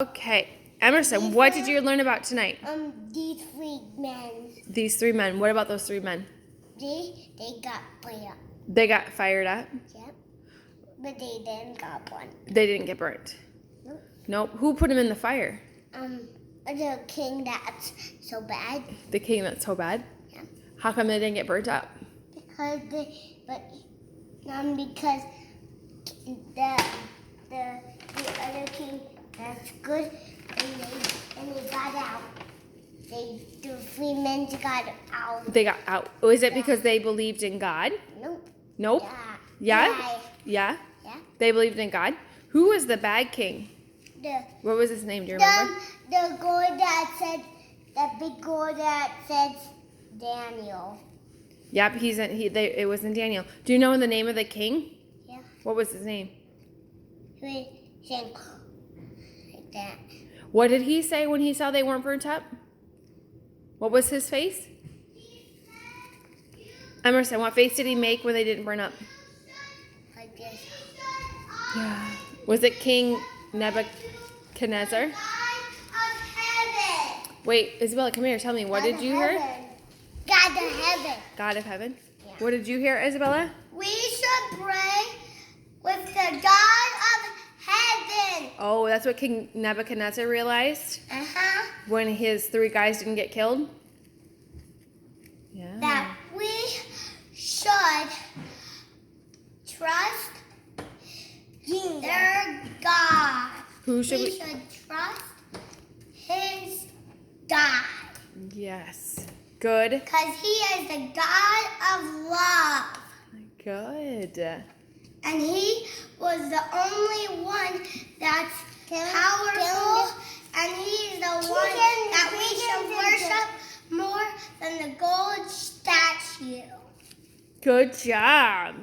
Okay, Emerson, what did you learn about tonight? These three men. These three men. What about those three men? They got fired up. They got fired up? Yep. But they didn't got burnt. They didn't get burnt? Nope. Nope. Who put them in the fire? The king that's so bad. The king that's so bad? Yeah. How come they didn't get burnt up? Because the other king that's good and they got out. The three men got out. They got out. Was it because they believed in God? Nope. Nope. Yeah? Yeah? Yeah. They believed in God? Who was the bad king? What was his name? Do you remember? The guy that said, that big guy that said Daniel. Yep, it wasn't Daniel. Do you know the name of the king? Yeah. What was his name? He sang like that. What did he say when he saw they weren't burnt up? What was his face? Emerson, what face did he make when they didn't burn up? Like this. Yeah. Was it King Nebuchadnezzar? Wait, Isabella, come here. Tell me, what did you hear? God of heaven. God of heaven? Yeah. What did you hear, Isabella? We should pray with the God of heaven. Oh, that's what King Nebuchadnezzar realized Uh-huh. when his three guys didn't get killed? Yeah. That we should trust their God. Who should we should trust his God. Yes. Good. Because he is the God of love. Good. And he was the only one that's powerful. And he's the one that we should worship more than the gold statue. Good job.